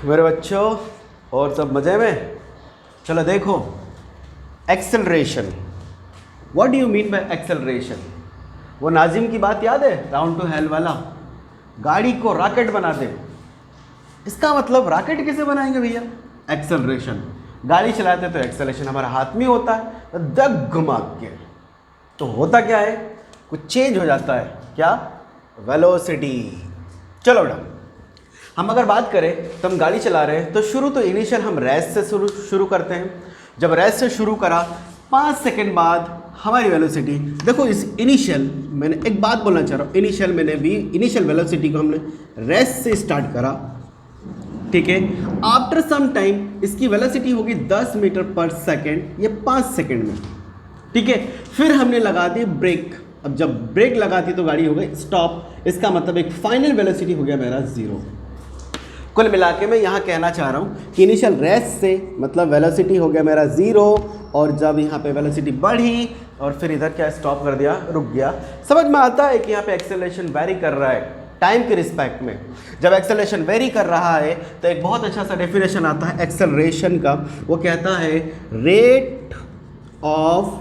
मेरे बच्चों और सब मज़े में। चलो देखो, acceleration, what do you mean by acceleration? वो नाजिम की बात याद है, राउंड टू हेल वाला, गाड़ी को रॉकेट बना दे। इसका मतलब रॉकेट कैसे बनाएंगे भैया? एक्सेलरेशन। गाड़ी चलाते तो एक्सेलरेशन हमारे हाथ में होता है, दग घुमा के। तो होता क्या है, कुछ चेंज हो जाता है। क्या? वेलोसिटी। चलो बेटा, हम अगर बात करें तो हम गाड़ी चला रहे हैं तो शुरू तो इनिशियल हम रेस से शुरू करते हैं। जब रेस से शुरू करा 5 सेकंड बाद हमारी वेलोसिटी, देखो इस इनिशियल, मैंने एक बात बोलना चाह रहा हूँ, इनिशियल वेलोसिटी को हमने रेस से स्टार्ट करा, ठीक है। आफ्टर सम टाइम इसकी वेलोसिटी होगी 10 मीटर पर सेकेंड, ये 5 सेकेंड में, ठीक है। फिर हमने लगा दी ब्रेक। अब जब ब्रेक लगाती तो गाड़ी हो गई स्टॉप। इसका मतलब एक फाइनल वेलोसिटी हो गया मेरा 0। कुल मिला के मैं यहाँ कहना चाह रहा हूँ कि इनिशियल रेस से मतलब वेलोसिटी हो गया मेरा 0, और जब यहाँ पे वेलोसिटी बढ़ी और फिर इधर क्या स्टॉप कर दिया, रुक गया। समझ में आता है कि यहाँ पे एक्सेलरेशन वेरी कर रहा है टाइम के रिस्पेक्ट में। जब एक्सेलरेशन वेरी कर रहा है तो एक बहुत अच्छा सा डेफिनेशन आता है एक्सेलरेशन का, वो कहता है rate of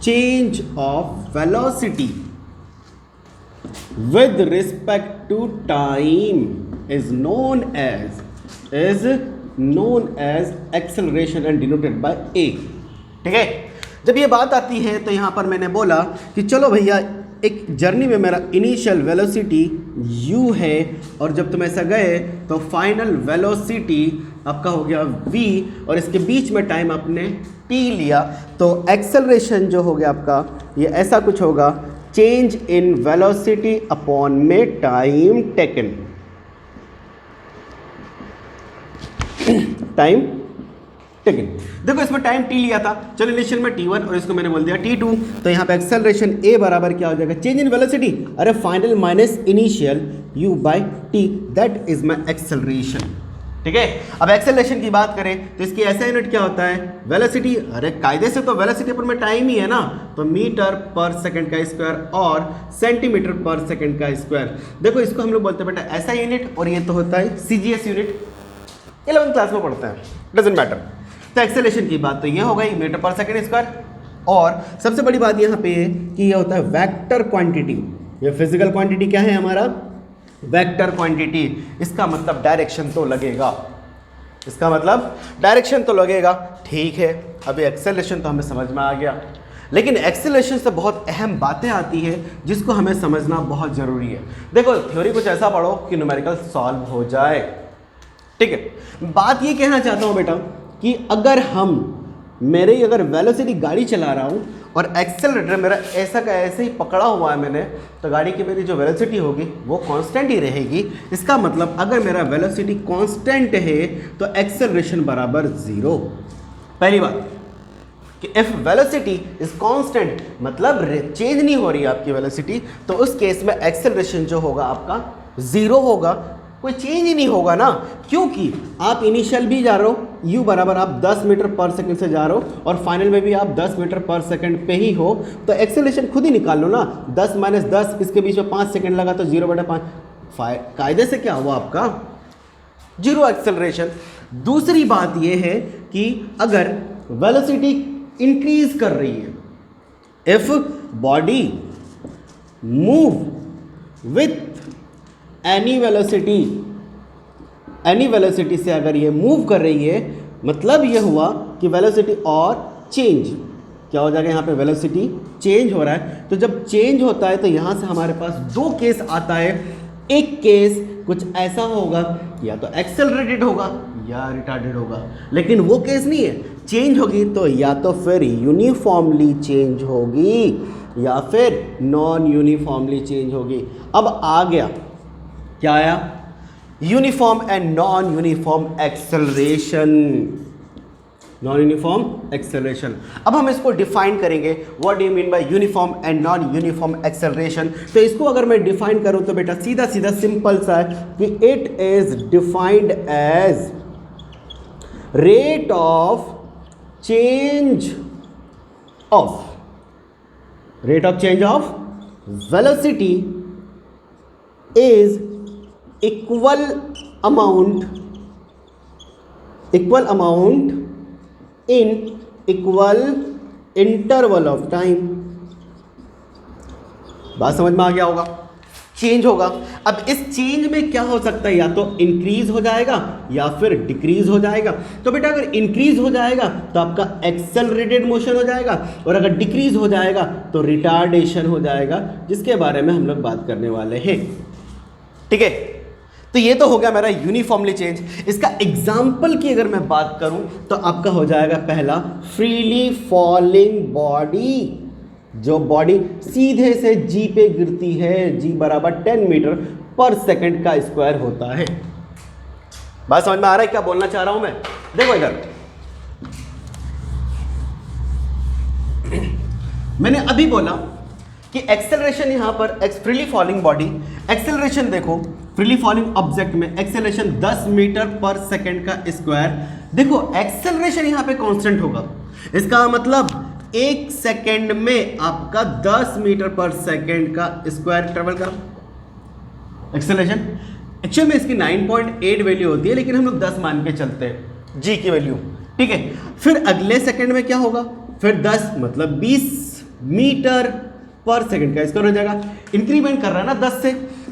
change of velocity with respect to time is known as acceleration and denoted by a। ठीक है। जब ये बात आती है तो यहाँ पर मैंने बोला कि चलो भैया, एक जर्नी में मेरा इनिशियल वेलोसिटी u है, और जब तुम ऐसा गए तो फाइनल वेलोसिटी आपका हो गया v, और इसके बीच में टाइम आपने t लिया, तो एक्सेलरेशन जो हो गया आपका ये ऐसा कुछ होगा, चेंज इन वेलोसिटी अपॉन में टाइम टेकन। टाइम टेकन, देखो इसमें टाइम t लिया था, चलो इनिशियल में t1 और इसको मैंने बोल दिया t2, तो यहाँ पे एक्सेलरेशन a बराबर क्या हो जाएगा, चेंज इन वेलोसिटी, अरे final minus initial u by t, that is my acceleration. ठीक है। अब एक्सेलरेशन की बात करें तो इसकी ऐसा यूनिट क्या होता है, वेलोसिटी। अरे कायदे से तो वेलोसिटी पर में टाइम ही है ना, तो मीटर पर सेकंड का स्क्वायर और सेंटीमीटर पर सेकंड का स्क्वायर। देखो इसको हम लोग बोलते हैं बेटा ऐसा यूनिट, और ये तो होता है सीजीएस यूनिट, 11th क्लास में पढ़ते हैं, डजेंट मैटर। तो एक्सेलरेशन की बात तो ये हो गई मीटर पर सेकंड स्क्वायर, और सबसे बड़ी बात यहाँ पे है कि ये होता है वेक्टर क्वांटिटी। ये फिजिकल क्वांटिटी क्या है हमारा, वेक्टर क्वांटिटी। इसका मतलब डायरेक्शन तो लगेगा, इसका मतलब डायरेक्शन तो लगेगा, ठीक है। अभी एक्सेलरेशन तो हमें समझ में आ गया, लेकिन एक्सेलरेशन से बहुत अहम बातें आती है जिसको हमें समझना बहुत ज़रूरी है। देखो थ्योरी कुछ ऐसा पढ़ो कि न्यूमेरिकल सॉल्व हो जाए, ठीक है। बात ये कहना चाहता हूँ बेटा कि अगर अगर वेलोसिटी गाड़ी चला रहा हूँ और एक्सेलरेटर मेरा ऐसा का ऐसे ही पकड़ा हुआ है मैंने, तो गाड़ी की मेरी जो वेलोसिटी होगी वो कांस्टेंट ही रहेगी। इसका मतलब अगर मेरा वेलोसिटी कांस्टेंट है तो एक्सेलरेशन बराबर 0। पहली बात कि इफ वेलोसिटी इज कांस्टेंट, मतलब चेंज नहीं हो रही है आपकी वेलोसिटी, तो उस केस में एक्सेलरेशन जो होगा आपका 0 होगा, कोई चेंज ही नहीं होगा ना, क्योंकि आप इनिशियल भी जा रहे हो u बराबर आप 10 मीटर पर सेकंड से जा रहे हो, और फाइनल में भी आप 10 मीटर पर सेकंड पे ही हो, तो एक्सेलरेशन खुद ही निकाल लो ना। 10 माइनस 10, इसके बीच में 5 सेकंड लगा तो 0/5, कायदे से क्या हुआ आपका 0 एक्सेलरेशन। दूसरी बात यह है कि अगर वेलोसिटी इंक्रीज कर रही है, if body move with any velocity से अगर ये मूव कर रही है, मतलब ये हुआ कि वेलोसिटी और चेंज क्या हो जाएगा, यहाँ पे वेलोसिटी चेंज हो रहा है। तो जब चेंज होता है तो यहाँ से हमारे पास 2 केस आता है। एक केस कुछ ऐसा होगा, या तो एक्सेलरेटेड होगा या रिटार्डेड होगा, लेकिन वो केस नहीं है। चेंज होगी तो या तो फिर यूनिफॉर्मली चेंज होगी या फिर नॉन यूनिफॉर्मली चेंज होगी। अब आ गया, क्या आया, uniform and non uniform acceleration. Non uniform acceleration, अब हम इसको डिफाइन करेंगे, what do you mean by uniform and non uniform acceleration. तो इसको अगर मैं डिफाइन करूं तो बेटा सीधा सीधा सिंपल सा है कि it is defined as rate of change of velocity is equal amount equal amount in equal interval of time. बात समझ में आ गया होगा, चेंज होगा। अब इस चेंज में क्या हो सकता है, या तो इंक्रीज हो जाएगा या फिर डिक्रीज हो जाएगा। तो बेटा अगर इंक्रीज हो जाएगा तो आपका एक्सेलरेटेड मोशन हो जाएगा, और अगर डिक्रीज हो जाएगा तो रिटार्डेशन हो जाएगा, जिसके बारे में हम लोग बात करने वाले हैं। ठीक है, तो ये तो हो गया मेरा यूनिफॉर्मली चेंज। इसका एग्जाम्पल की अगर मैं बात करूं तो आपका हो जाएगा पहला फ्रीली फॉलिंग बॉडी। जो बॉडी सीधे से जी पे गिरती है, जी बराबर 10 मीटर पर सेकंड का स्क्वायर होता है। बात समझ में आ रहा है क्या बोलना चाह रहा हूं मैं? देखो इधर मैंने अभी बोला कि एक्सेलरेशन यहां पर फ्रीली फॉलिंग बॉडी, एक्सेलरेशन देखो फ्रीली फॉलिंग ऑब्जेक्ट में एक्सेलरेशन 10 मीटर पर सेकंड का स्क्वायर। देखो एक्सेलरेशन यहां पे कांस्टेंट होगा, इसका मतलब 1 सेकेंड में आपका 10 मीटर पर सेकेंड का स्क्वायर ट्रेवल करा एक्सेलरेशन। एक्चुअल में इसकी 9.8 वैल्यू होती है, लेकिन हम लोग 10 मान के चलते हैं जी की वैल्यू। ठीक है, फिर अगले सेकेंड में क्या होगा, फिर 10 मतलब 20 मीटर पर सेकेंड का स्क्वायर हो जाएगा। इंक्रीमेंट कर रहा है ना 10 से,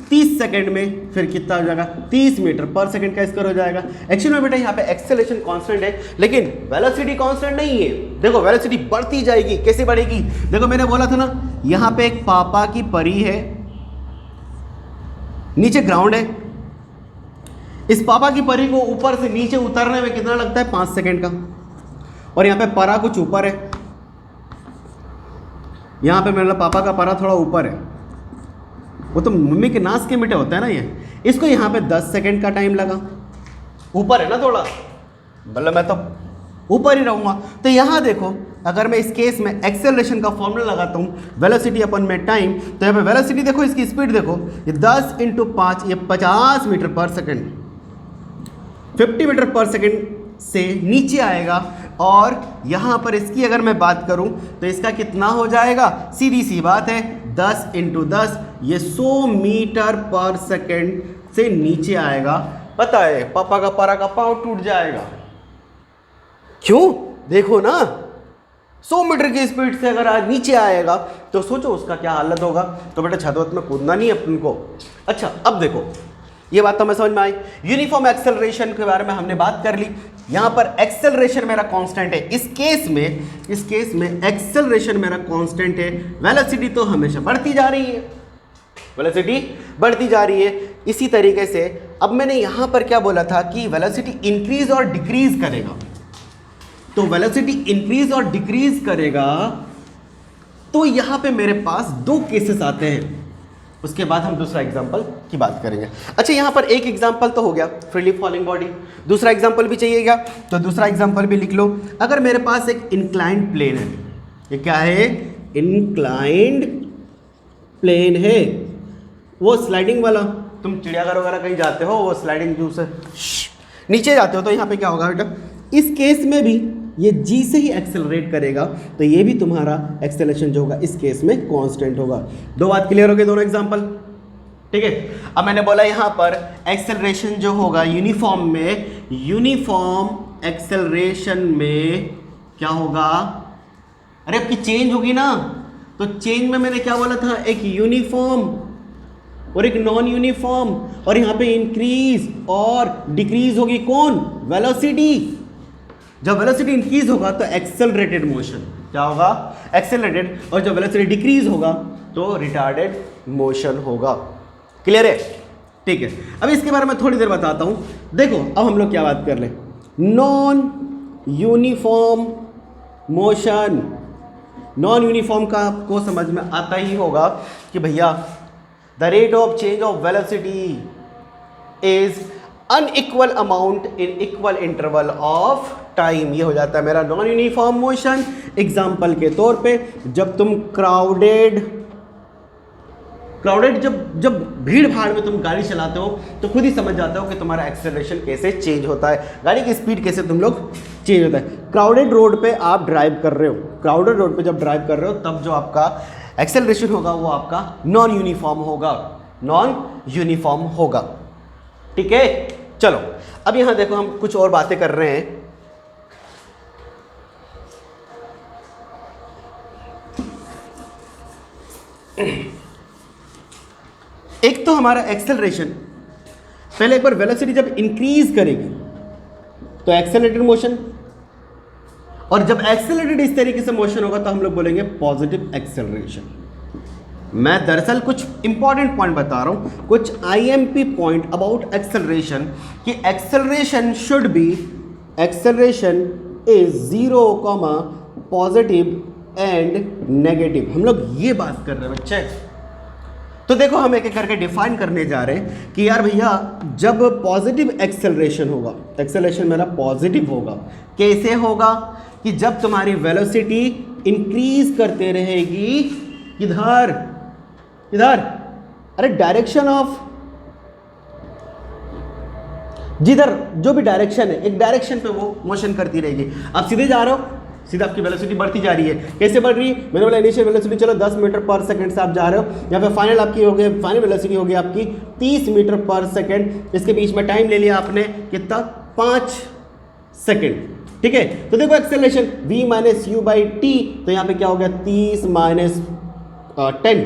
30 सेकंड में फिर कितना हो जाएगा, 30 मीटर पर सेकंड का स्क्वायर हो जाएगा। एक्चुअली में बेटा यहाँ पे एक्सेलरेशन कांस्टेंट है, लेकिन वेलोसिटी कांस्टेंट नहीं है। देखो वेलोसिटी बढ़ती जाएगी, कैसे बढ़ेगी? देखो मैंने बोला था ना, यहाँ पे एक पापा की परी है, नीचे ग्राउंड है। इस पापा की परी को ऊपर से नीचे उतरने में कितना लगता है, 5 सेकंड का। और यहाँ पे परा कुछ ऊपर है, यहाँ पे मेरा पापा का परा थोड़ा ऊपर है, वो तो मम्मी के नाश के मिटे होता है ना ये। इसको यहाँ पे 10 सेकंड का टाइम लगा, ऊपर है ना थोड़ा, मतलब मैं तो ऊपर ही रहूँगा। तो यहाँ देखो, अगर मैं इस केस में एक्सेलरेशन का फॉर्मूला लगाता हूँ वेलोसिटी अपन में टाइम, तो यहाँ पे वेलोसिटी देखो, इसकी स्पीड देखो, ये 10 × 5 ये 50 मीटर पर सेकंड, 50 मीटर पर सेकंड से नीचे आएगा। और यहाँ पर इसकी अगर मैं बात करूँ तो इसका कितना हो जाएगा, सीधी सी बात है, 10 × 10 ये 100 मीटर पर सेकंड से नीचे आएगा। पता है पापा का परा का पाँव टूट जाएगा। क्यों? देखो ना, 100 मीटर की स्पीड से अगर आज नीचे आएगा तो सोचो उसका क्या हालत होगा। तो बेटा छत वत में कूदना नहीं है अपन को। अच्छा अब देखो, ये बात तो हमें समझ में आई। यूनिफॉर्म एक्सेलरेशन के बारे में हमने बात कर ली। यहाँ पर एक्सेलरेशन मेरा कांस्टेंट है, इस केस में एक्सेलरेशन मेरा कांस्टेंट है। वेलोसिटी तो हमेशा बढ़ती जा रही है, वेलोसिटी बढ़ती जा रही है। इसी तरीके से अब मैंने यहाँ पर क्या बोला था कि वेलोसिटी इंक्रीज और डिक्रीज करेगा। तो वेलोसिटी इंक्रीज और डिक्रीज करेगा तो यहाँ पे मेरे पास 2 केसेस आते हैं, उसके बाद हम दूसरा एग्जाम्पल की बात करेंगे। अच्छा यहाँ पर एक एग्जाम्पल तो हो गया फ्रीली फॉलिंग बॉडी, दूसरा एग्जाम्पल भी चाहिएगा, तो दूसरा एग्जाम्पल भी लिख लो। अगर मेरे पास एक इंक्लाइंड प्लेन है, ये क्या है, इंक्लाइंड प्लेन है, वो स्लाइडिंग वाला, तुम चिड़ियाघर वगैरह कहीं जाते हो, वो स्लाइडिंग जो से नीचे जाते हो, तो यहाँ पे क्या होगा बेटा, इस केस में भी ये जी से ही एक्सेलरेट करेगा, तो ये भी तुम्हारा एक्सेलरेशन जो होगा इस केस में कांस्टेंट होगा। 2 बात क्लियर हो गई, दोनों एग्जांपल। ठीक है, अब मैंने बोला यहाँ पर एक्सेलरेशन जो होगा यूनिफॉर्म में, यूनिफॉर्म एक्सेलरेशन में क्या होगा, अरे आपकी चेंज होगी ना, तो चेंज में मैंने क्या बोला था, एक यूनिफॉर्म और एक नॉन यूनिफॉर्म, और यहाँ पे इंक्रीज और डिक्रीज होगी कौन, वेलोसिटी। जब वेलोसिटी इंक्रीज होगा तो एक्सेलरेटेड मोशन क्या होगा, एक्सेलरेटेड, और जब वेलोसिटी डिक्रीज होगा तो रिटार्डेड मोशन होगा। क्लियर है? ठीक है, अब इसके बारे में थोड़ी देर बताता हूं। देखो अब हम लोग क्या बात कर ले, non uniform motion. Non uniform का आपको समझ में आता ही होगा कि भैया the rate of change of velocity is unequal amount in equal interval of time. ये हो जाता है मेरा नॉन यूनिफॉर्म मोशन। एग्जाम्पल के तौर पे जब तुम क्राउडेड जब भीड़ भाड़ में तुम गाड़ी चलाते हो तो खुद ही समझ जाते हो कि तुम्हारा एक्सेलरेशन कैसे चेंज होता है, गाड़ी की स्पीड कैसे तुम लोग चेंज होता है। क्राउडेड रोड पे आप ड्राइव कर रहे हो, क्राउडेड रोड पे जब ड्राइव कर रहे हो तब जो आपका एक्सेलरेशन होगा वो आपका नॉन यूनिफॉर्म होगा, नॉन यूनिफॉर्म होगा। ठीक है, चलो अब यहां देखो हम कुछ और बातें कर रहे हैं। एक तो हमारा एक्सेलरेशन, पहले एक बार वेलोसिटी जब इंक्रीज करेगी तो एक्सेलरेटेड मोशन, और जब एक्सेलरेटेड इस तरीके से मोशन होगा तो हम लोग बोलेंगे पॉजिटिव एक्सेलरेशन। मैं दरअसल कुछ इंपॉर्टेंट पॉइंट बता रहा हूं, कुछ आईएमपी पॉइंट अबाउट एक्सेलरेशन, कि acceleration should B, acceleration is 0, positive and negative. हम लोग ये बात कर रहे हैं बच्चे। तो देखो हम एक एक करके डिफाइन करने जा रहे हैं कि यार भैया जब पॉजिटिव एक्सेलरेशन होगा, एक्सेलरेशन मेरा पॉजिटिव होगा, कैसे होगा कि जब तुम्हारी वेलोसिटी इंक्रीज करते रहेगी, किधर इधर, अरे डायरेक्शन ऑफ, जिधर जो भी डायरेक्शन है, एक डायरेक्शन पे वो मोशन करती रहेगी। आप सीधे जा रहे हो, सीधा आपकी वेलोसिटी बढ़ती जा रही है। कैसे बढ़ रही है? मैंने बोला इनिशियल वेलोसिटी चलो 10 मीटर पर सेकंड से आप जा रहे हो, या फिर फाइनल आपकी हो गई, फाइनल वेलोसिटी होगी आपकी 30 मीटर पर सेकंड। इसके बीच में टाइम ले लिया आपने कितना, 5 सेकंड, ठीक है। तो देखो acceleration v minus u by t, तो यहाँ पे क्या हो गया 30 माइनस 10,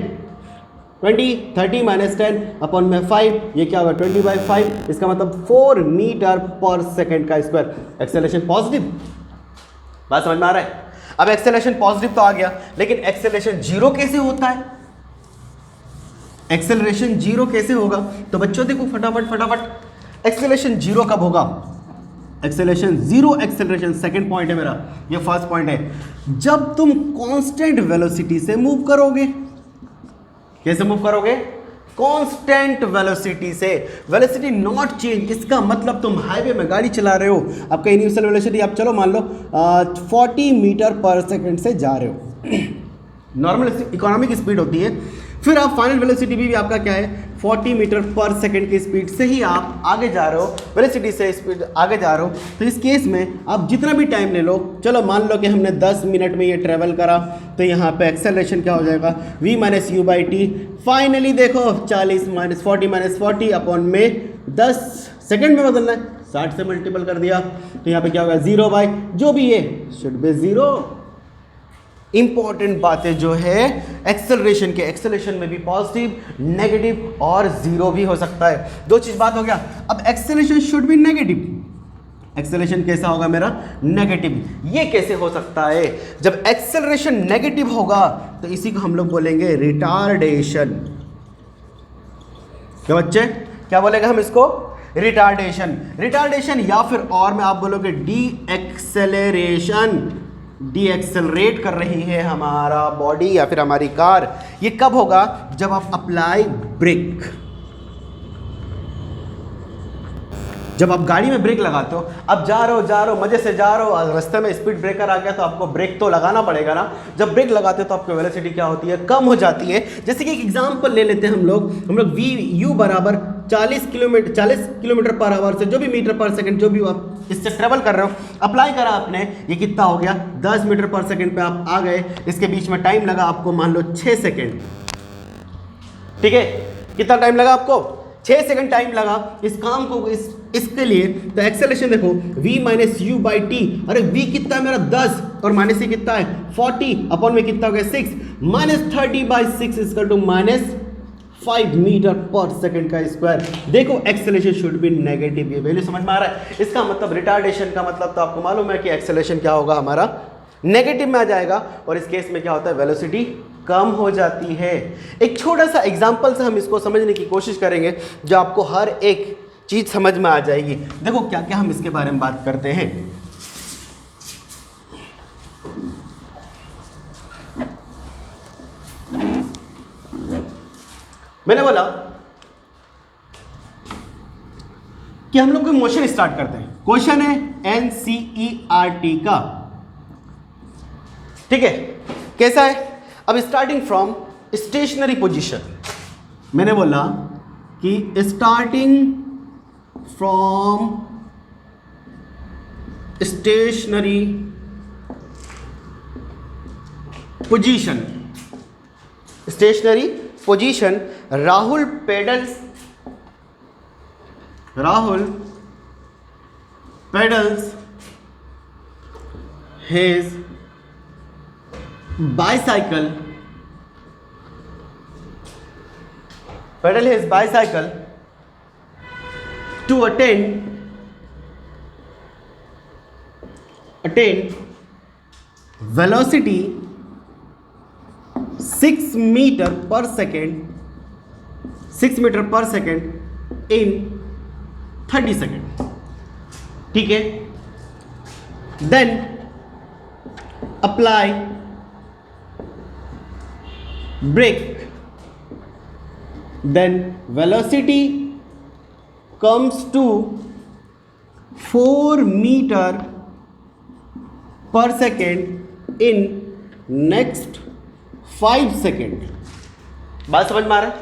20, 30 माइनस 10 अपॉन में 5, ये क्या होगा 20/5, इसका मतलब 4 मीटर पर सेकंड का स्क्वायर। एक्सेलरेशन पॉजिटिव, बात समझ में आ रहा है? अब एक्सेलरेशन पॉजिटिव तो आ गया, लेकिन एक्सेलरेशन जीरो कैसे होता है? एक्सेलरेशन जीरो कैसे होगा? तो बच्चों देखो फटाफट एक्सेलरेशन जीरो कब होगा? Acceleration zero, acceleration second point है मेरा, ये फर्स्ट पॉइंट है, जब तुम कांस्टेंट वेलोसिटी से मूव करोगे। कैसे मूव करोगे? कांस्टेंट वेलोसिटी से, वेलोसिटी नॉट चेंज। इसका मतलब तुम हाईवे में गाड़ी चला रहे हो, आपका इनिशियल वेलोसिटी आप चलो मान लो 40 मीटर पर सेकंड से जा रहे हो, नॉर्मल इकोनॉमिक स्पीड होती है। फिर आप फाइनल वेलोसिटी भी आपका क्या है 40 मीटर पर सेकंड की स्पीड से ही आप आगे जा रहे हो, वेलोसिटी से स्पीड आगे जा रहे हो। तो इस केस में आप जितना भी टाइम ले लो, चलो मान लो कि हमने 10 मिनट में ये ट्रेवल करा, तो यहाँ पे एक्सेलरेशन क्या हो जाएगा v minus u by T. Finally देखो 40 माइनस 40 अपॉन में 10 सेकंड में बदलना है, 60 से मल्टीपल कर दिया, तो यहाँ पे क्या होगा 0 बाई जो भी है शुड बी 0। इंपॉर्टेंट बातें जो है एक्सेलरेशन के, एक्सेलरेशन में भी पॉजिटिव, नेगेटिव और जीरो भी हो सकता है। दो चीज बात हो गया। अब acceleration should be negative, acceleration कैसा होगा मेरा नेगेटिव। ये कैसे हो सकता है? जब एक्सेलरेशन नेगेटिव होगा तो इसी को हम लोग बोलेंगे रिटार्डेशन। क्या बच्चे क्या बोलेंगे हम इसको? रिटार्डेशन। रिटार्डेशन या फिर और में आप बोलोगे डी एक्सेलरेशन। डी एक्सेलरेट कर रही है हमारा बॉडी या फिर हमारी कार। ये कब होगा? जब आप अप्लाई ब्रेक, जब आप गाड़ी में ब्रेक लगाते हो, अब जा रहे हो मजे से जा रहे हो, रास्ते में स्पीड ब्रेकर आ गया तो आपको ब्रेक तो लगाना पड़ेगा ना। जब ब्रेक लगाते हो तो आपकी वेलोसिटी क्या होती है? कम हो जाती है। जैसे कि एक एग्जांपल ले लेते हैं हम लोग वी यू बराबर 40 किलोमीटर पर आवर से जो भी मीटर पर सेकंड जो भी आप इससे ट्रेवल कर रहे हो, अप्लाई करा आपने, ये कितना हो गया 10 मीटर पर सेकंड पे आप आ गए। इसके बीच में टाइम लगा आपको मान लो 6 सेकंड, ठीक है। कितना टाइम लगा आपको? 6 सेकंड टाइम लगा इस काम को, इसके लिए। तो एक्सेलरेशन देखो v minus u by T, अरे v कितना है मेरा 10 और माइनस ये कितना है 40 अपॉन में कितना हो गया 6, minus 30/6 equal to minus 5 metre पर सेकंड का स्क्वायर। देखो एक्सेलरेशन शुड बी नेगेटिव, ये वैल्यू समझ में आ रहा है? इसका मतलब रिटार्डेशन का मतलब तो आपको मालूम है कि एक्सेलरेशन क्या होगा हमारा नेगेटिव में आ जाएगा, और इस केस में क्या होता है वेलोसिटी कम हो जाती है। एक छोटा सा एग्जांपल से हम इसको समझने की कोशिश करेंगे जो आपको हर एक चीज समझ में आ जाएगी। देखो क्या क्या हम इसके बारे में बात करते हैं। मैंने बोला कि हम लोग कोई मोशन स्टार्ट करते हैं, क्वेश्चन है NCERT का, ठीक है। कैसा है? अब स्टार्टिंग फ्रॉम स्टेशनरी पोजीशन, मैंने बोला कि starting from stationary position, stationary position, Rahul pedals his bicycle to attain velocity 6 meter per second in 30 seconds. ठीक है, then apply brake, then velocity comes to 4 meter per second in next 5 second. बात समझ में आ रहा है?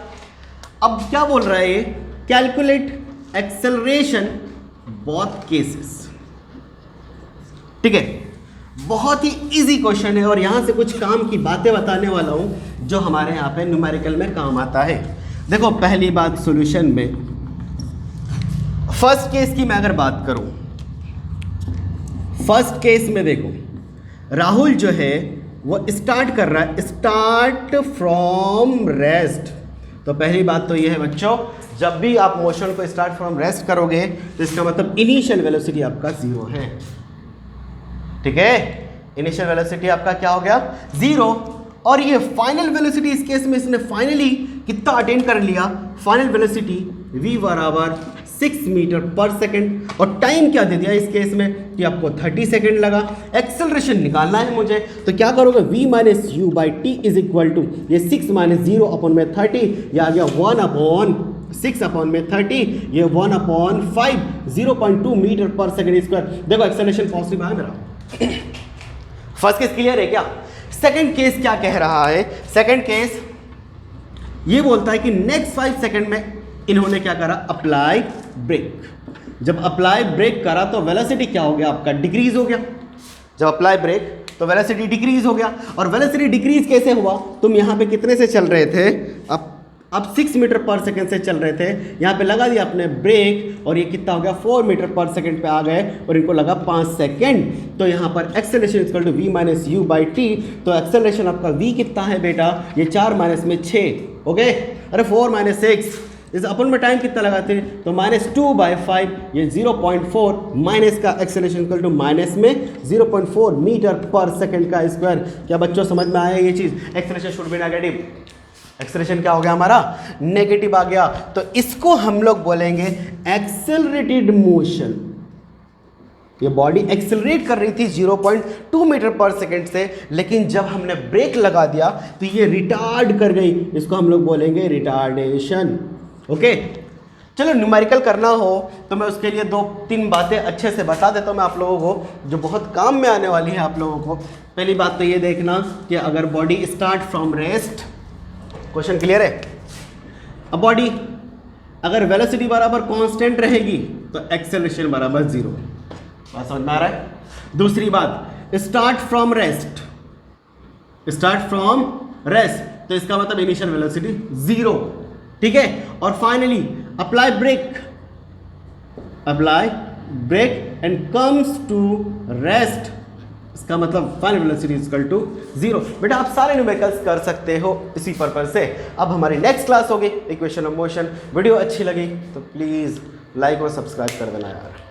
अब क्या बोल रहा है ये? Calculate acceleration both cases. ठीक है, बहुत ही इजी क्वेश्चन है और यहां से कुछ काम की बातें बताने वाला हूं जो हमारे यहां पे न्यूमेरिकल में काम आता है. देखो, पहली बात सॉल्यूशन में फर्स्ट केस की मैं अगर बात करूं, फर्स्ट केस में देखो राहुल जो है वो स्टार्ट कर रहा है, स्टार्ट फ्रॉम रेस्ट. तो पहली बात तो ये है बच्चों, जब भी आप मोशन को स्टार्ट फ्रॉम रेस्ट करोगे तो इसका मतलब इनिशियल वेलोसिटी आपका जीरो है. ठीक है, इनिशियल वेलोसिटी आपका क्या हो गया? जीरो. और ये फाइनल वेलोसिटी इस केस में इसने फाइनली कितना अटेन कर लिया? फाइनल वेलोसिटी v बराबर 6 मीटर पर सेकेंड. और टाइम क्या दे दिया इस केस में कि आपको 30 सेकेंड लगा. एक्सेलरेशन निकालना है मुझे, तो क्या करोगे? v minus u by t is equal to ये 6 माइनस 0 अपॉन में 30, ये आ गया 1 अपॉन 6 अपॉन में 30, ये 1 अपॉन 5, 0.2 मीटर पर सेकेंड स्क्वायर. देखो एक्सेलरेशन पॉसिबल है मेरा. फर्स्ट केस क्लियर है क्या? सेकेंड केस क्या कह रहा है? सेकेंड केस ये बोलता है कि नेक्स्ट 5 सेकेंड में इन्होंने क्या करा? Apply brake. जब अप्लाई ब्रेक करा तो वेलोसिटी क्या हो गया? आपका डिक्रीज हो गया. जब अप्लाई ब्रेक तो वेलोसिटी डिक्रीज हो गया. और वेलोसिटी डिक्रीज कैसे हुआ? तुम यहाँ पे कितने से चल रहे थे? अब 6 मीटर पर सेकंड से चल रहे थे, यहाँ पे लगा दिया आपने ब्रेक और ये कितना हो गया? 4 मीटर पर सेकंड पे आ गए और इनको लगा 5 सेकंड. तो यहाँ पर acceleration equal to v minus u by t. तो एक्सेलरेशन आपका v कितना है बेटा? ये 4 माइनस में 6. ओके, अरे 4 माइनस 6, इस अपन में टाइम कितना लगाते हैं? तो -2/5, ये 0.4 माइनस का एक्सेलरेशन इक्वल टू माइनस में 0.4 मीटर पर सेकंड का स्क्वायर. क्या बच्चों समझ में आया ये चीज़? Acceleration should be negative. Acceleration क्या हो गया हमारा? नेगेटिव आ गया. तो इसको हम लोग बोलेंगे एक्सेलरेटेड मोशन. ये बॉडी एक्सेलरेट कर रही थी 0.2 मीटर पर सेकंड से, लेकिन जब हमने ब्रेक लगा दिया तो ये रिटार्ड कर गई. इसको हम लोग बोलेंगे रिटार्डेशन. ओके, चलो न्यूमेरिकल करना हो तो मैं उसके लिए 2-3 बातें अच्छे से बता देता हूँ मैं आप लोगों को, जो बहुत काम में आने वाली है आप लोगों को. पहली बात तो ये देखना कि अगर body start from rest, question clear है? अब बॉडी अगर वेलोसिटी बराबर कांस्टेंट रहेगी तो एक्सेलरेशन बराबर 0. बात समझ में आ रहा है? दूसरी बात, start from rest, start from rest तो इसका मतलब इनिशियल वेलोसिटी 0. ठीक है, और finally apply brake and comes to rest. इसका मतलब final velocity is equal to 0. बेटा आप सारे न्यूमेरिकल्स कर सकते हो इसी पर्पज से. अब हमारी नेक्स्ट क्लास होगी इक्वेशन ऑफ मोशन. वीडियो अच्छी लगी तो प्लीज़ लाइक और सब्सक्राइब कर देना यार.